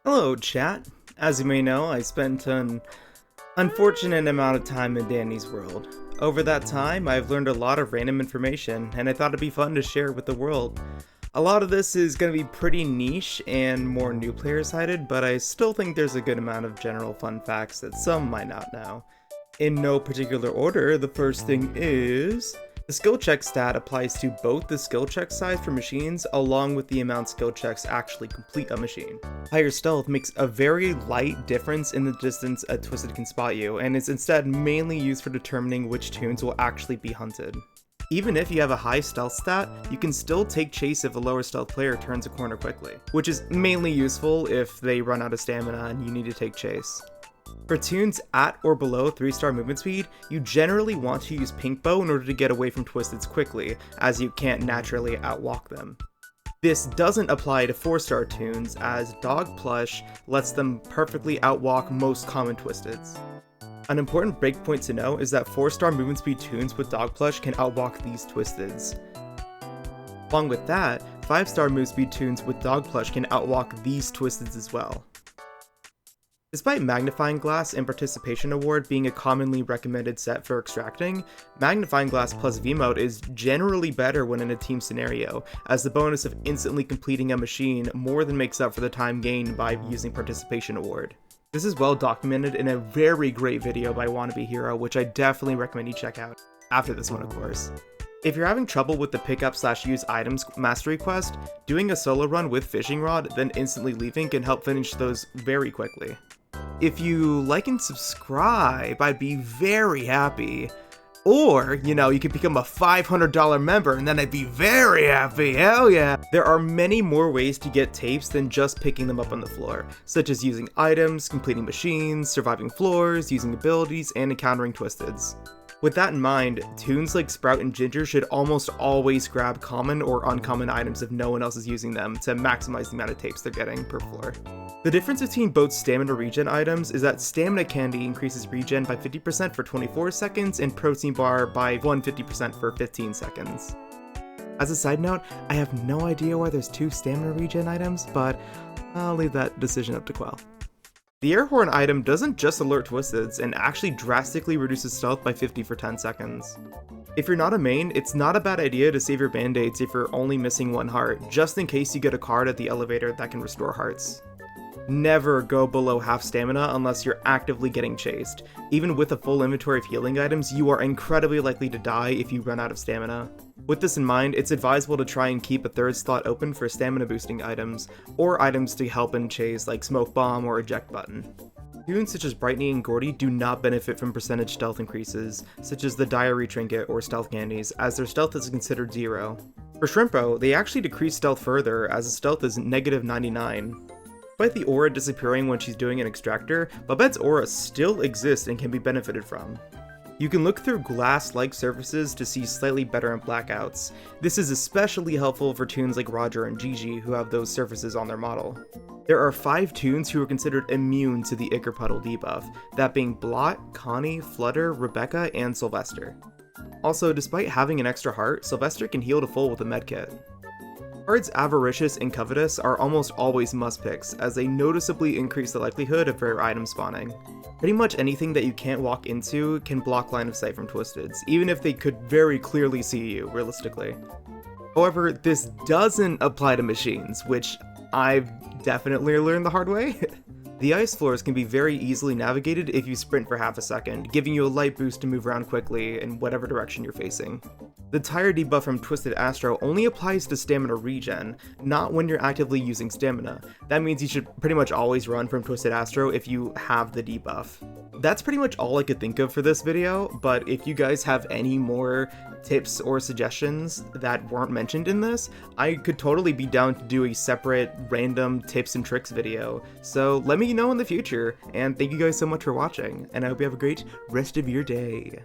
Hello, chat. As you may know, I spent an unfortunate amount of time in Danny's world. Over that time, I've learned a lot of random information, and I thought it'd be fun to share with the world. A lot of this is going to be pretty niche and more new player-sided, but I still think there's a good amount of general fun facts that some might not know. In no particular order, the first thing is... the skill check stat applies to both the skill check size for machines along with the amount skill checks actually complete a machine. Higher stealth makes a very light difference in the distance a Twisted can spot you, and is instead mainly used for determining which toons will actually be hunted. Even if you have a high stealth stat, you can still take chase if a lower stealth player turns a corner quickly, which is mainly useful if they run out of stamina and you need to take chase. For toons at or below 3-star movement speed, you generally want to use Pink Bow in order to get away from Twisteds quickly, as you can't naturally outwalk them. This doesn't apply to 4-star toons, as Dog Plush lets them perfectly outwalk most common Twisteds. An important breakpoint to know is that 4-star movement speed toons with Dog Plush can outwalk these Twisteds. Along with that, 5-star move speed toons with Dog Plush can outwalk these Twisteds as well. Despite Magnifying Glass and Participation Award being a commonly recommended set for extracting, Magnifying Glass plus Veemote is generally better when in a team scenario, as the bonus of instantly completing a machine more than makes up for the time gained by using Participation Award. This is well documented in a very great video by Wannabe Hero, which I definitely recommend you check out, after this one of course. If you're having trouble with the pick-up/use items mastery quest, doing a solo run with Fishing Rod, then instantly leaving can help finish those very quickly. If you like and subscribe, I'd be very happy. Or, you could become a $500 member and then I'd be very happy, hell yeah! There are many more ways to get tapes than just picking them up on the floor, such as using items, completing machines, surviving floors, using abilities, and encountering Twisteds. With that in mind, toons like Sprout and Ginger should almost always grab common or uncommon items if no one else is using them to maximize the amount of tapes they're getting per floor. The difference between both stamina regen items is that stamina candy increases regen by 50% for 24 seconds and protein bar by 150% for 15 seconds. As a side note, I have no idea why there's 2 stamina regen items, but I'll leave that decision up to Quell. The Airhorn item doesn't just alert Twisteds, and actually drastically reduces stealth by 50 for 10 seconds. If you're not a main, it's not a bad idea to save your band-aids if you're only missing 1 heart, just in case you get a card at the elevator that can restore hearts. Never go below half stamina unless you're actively getting chased. Even with a full inventory of healing items, you are incredibly likely to die if you run out of stamina. With this in mind, it's advisable to try and keep a 3rd slot open for stamina boosting items, or items to help in chase like Smoke Bomb or Eject Button. Toons such as Brightney and Gordy do not benefit from percentage stealth increases, such as the Diary Trinket or Stealth Candies, as their stealth is considered 0. For Shrimpo, they actually decrease stealth further, as the stealth is negative 99. Despite the aura disappearing when she's doing an extractor, Bobette's aura still exists and can be benefited from. You can look through glass-like surfaces to see slightly better in Blackouts. This is especially helpful for toons like Roger and Gigi who have those surfaces on their model. There are 5 toons who are considered immune to the Ichor Puddle debuff, that being Blot, Connie, Flutter, Rebecca, and Soulvester. Also, despite having an extra heart, Soulvester can heal to full with a medkit. Cards Avaricious and Covetous are almost always must-picks, as they noticeably increase the likelihood of rare item spawning. Pretty much anything that you can't walk into can block line of sight from Twisteds, even if they could very clearly see you, realistically. However, this doesn't apply to machines, which I've definitely learned the hard way. The ice floors can be very easily navigated if you sprint for half a second, giving you a light boost to move around quickly in whatever direction you're facing. The tire debuff from Twisted Astro only applies to stamina regen, not when you're actively using stamina. That means you should pretty much always run from Twisted Astro if you have the debuff. That's pretty much all I could think of for this video, but if you guys have any more tips or suggestions that weren't mentioned in this, I could totally be down to do a separate random tips and tricks video. So let me know in the future, and thank you guys so much for watching, and I hope you have a great rest of your day.